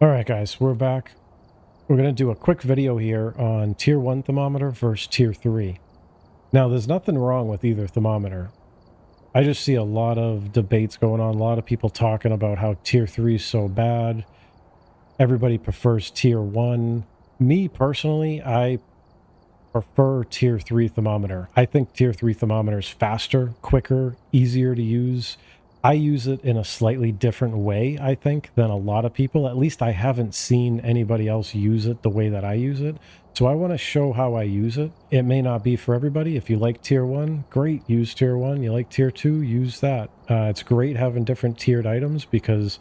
Alright guys, we're back. We're going to do a quick video here on Tier 1 thermometer versus Tier 3. Now, there's nothing wrong with either thermometer. I just see a lot of debates going on, a lot of people talking about how Tier 3 is so bad. Everybody prefers Tier 1. Me, personally, I prefer Tier 3 thermometer. I think Tier 3 thermometer is faster, quicker, easier to use. I use it in a slightly different way, I think, than a lot of people. At least I haven't seen anybody else use it the way that I use it. So I want to show how I use it. It may not be for everybody. If you like Tier 1, great, use Tier 1. You like Tier 2, use that. It's great having different tiered items because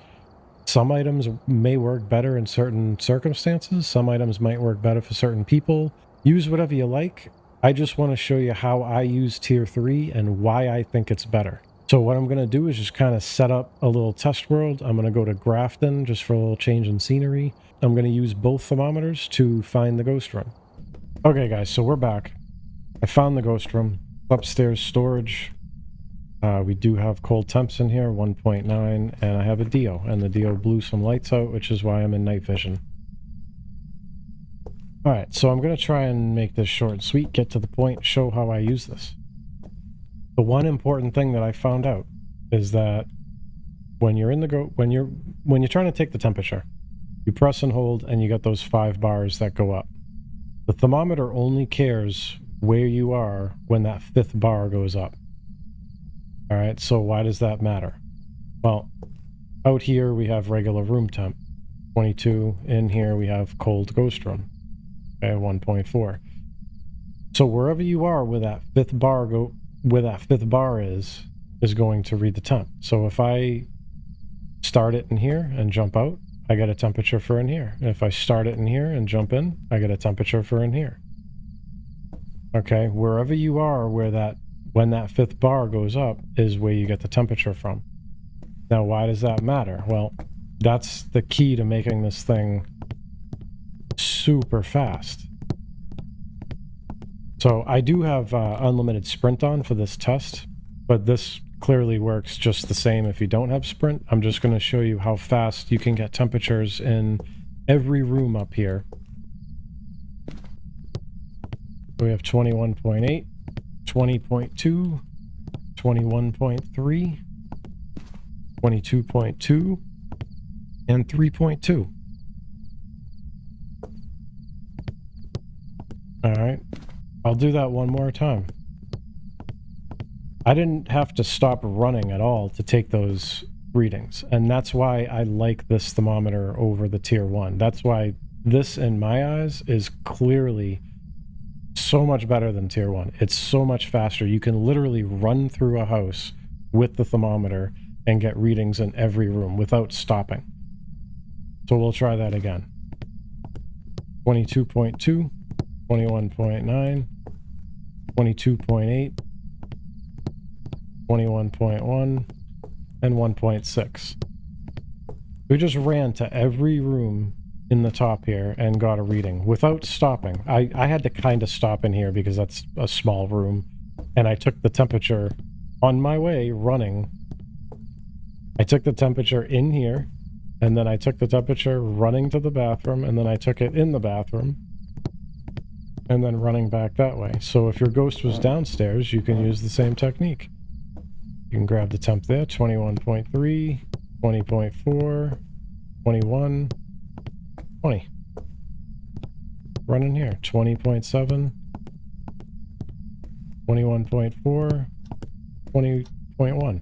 some items may work better in certain circumstances. Some items might work better for certain people. Use whatever you like. I just want to show you how I use Tier 3 and why I think it's better. So what I'm going to do is just kind of set up a little test world. I'm going to go to Grafton just for a little change in scenery. I'm going to use both thermometers to find the ghost room. Okay guys, so we're back. I found the ghost room. Upstairs storage. We do have cold temps in here, 1.9, and I have a Dio, and the Dio blew some lights out, which is why I'm in night vision. Alright, so I'm going to try and make this short and sweet, get to the point, show how I use this. The one important thing that I found out is that when you're in the when you're trying to take the temperature, you press and hold and you get those 5 bars that go up. The thermometer only cares where you are when that 5th bar goes up. All right, so why does that matter? Well, out here we have regular room temp, 22. In here we have cold ghost room, okay, 1.4. So wherever you are where that 5th bar is going to read the temp. So if I start it in here and jump out, I get a temperature for in here. And if I start it in here and jump in, I get a temperature for in here. Okay, wherever you are when that 5th bar goes up is where you get the temperature from. Now, why does that matter? Well, that's the key to making this thing super fast. So I do have unlimited sprint on for this test, but this clearly works just the same if you don't have sprint. I'm just going to show you how fast you can get temperatures in every room up here. We have 21.8, 20.2, 21.3, 22.2, and 3.2. All right. I'll do that one more time. I didn't have to stop running at all to take those readings, and that's why I like this thermometer over the Tier 1. That's why this, in my eyes, is clearly so much better than Tier 1. It's so much faster. You can literally run through a house with the thermometer and get readings in every room without stopping. So we'll try that again. 22.2, 21.9, 22.8, 21.1, and 1.6. We just ran to every room in the top here and got a reading without stopping. I had to kind of stop in here because that's a small room, and I took the temperature on my way running. I took the temperature in here, and then I took the temperature running to the bathroom, and then I took it in the bathroom, and then running back that way. So if your ghost was downstairs, you can use the same technique. You can grab the temp there, 21.3, 20.4, 21, 20. Run in here, 20.7, 21.4, 20.1.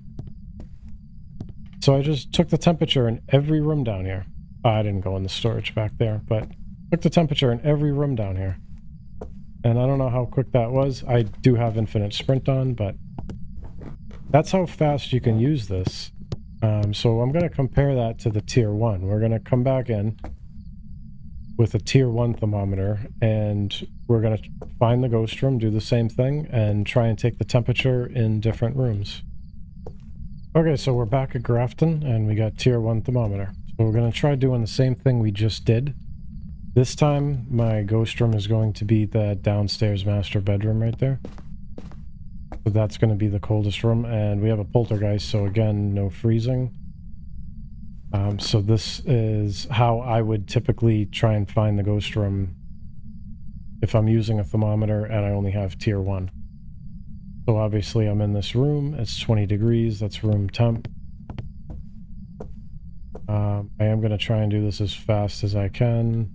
So I just took the temperature in every room down here. I didn't go in the storage back there, but took the temperature in every room down here. And I don't know how quick that was. I do have infinite sprint on, but that's how fast you can use this. So I'm going to compare that to the Tier 1. We're going to come back in with a Tier 1 thermometer, and we're going to find the ghost room, do the same thing, and try and take the temperature in different rooms. Okay, so we're back at Grafton, and we got Tier 1 thermometer. So we're going to try doing the same thing we just did. This time, my ghost room is going to be the downstairs master bedroom right there. So that's going to be the coldest room, and we have a poltergeist, so again, no freezing. So this is how I would typically try and find the ghost room if I'm using a thermometer and I only have tier 1. So obviously I'm in this room, it's 20 degrees, that's room temp. I am going to try and do this as fast as I can.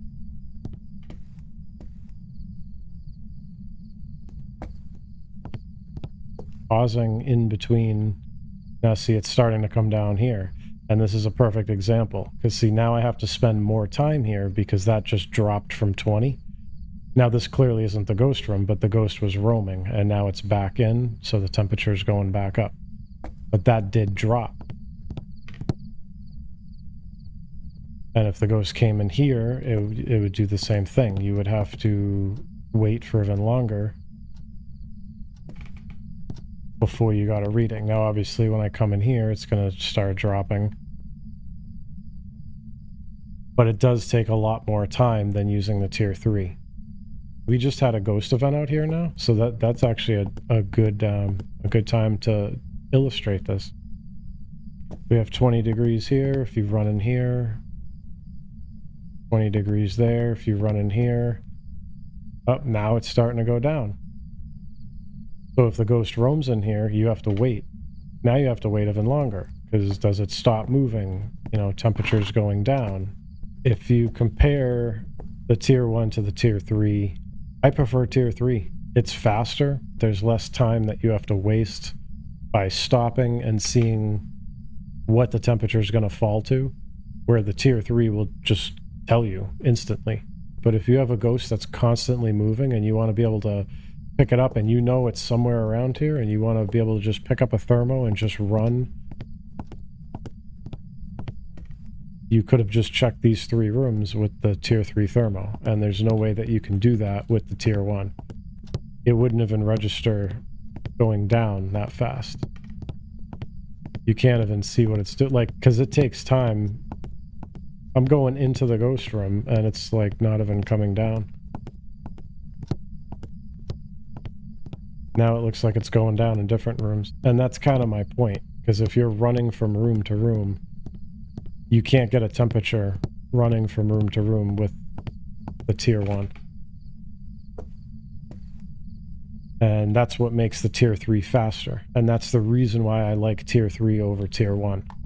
Pausing in between. Now see, it's starting to come down here. And this is a perfect example. Because see, now I have to spend more time here because that just dropped from 20. Now this clearly isn't the ghost room, but the ghost was roaming. And now it's back in, so the temperature's going back up. But that did drop. And if the ghost came in here, it would do the same thing. You would have to wait for even longer before you got a reading. Now, obviously, when I come in here, it's going to start dropping. But it does take a lot more time than using the tier 3. We just had a ghost event out here now, so that's actually a good time to illustrate this. We have 20 degrees here. If you run in here, 20 degrees there. If you run in here, oh, now it's starting to go down. So if the ghost roams in here, you have to wait. Now you have to wait even longer, because does it stop moving? You know, temperature's going down. If you compare the tier 1 to the tier 3, I prefer tier 3. It's faster. There's less time that you have to waste by stopping and seeing what the temperature is going to fall to, where the tier 3 will just tell you instantly. But if you have a ghost that's constantly moving and you want to be able to pick it up and you know it's somewhere around here and you want to be able to just pick up a thermo and just run, you could have just checked these 3 rooms with the tier 3 thermo, and there's no way that you can do that with the tier 1. It wouldn't even register going down that fast. You can't even see what it's doing, like, because it takes time. I'm going into the ghost room and it's like not even coming down. Now it looks like it's going down in different rooms. And that's kind of my point, because if you're running from room to room, you can't get a temperature running from room to room with the tier 1. And that's what makes the tier 3 faster. And that's the reason why I like tier 3 over tier 1.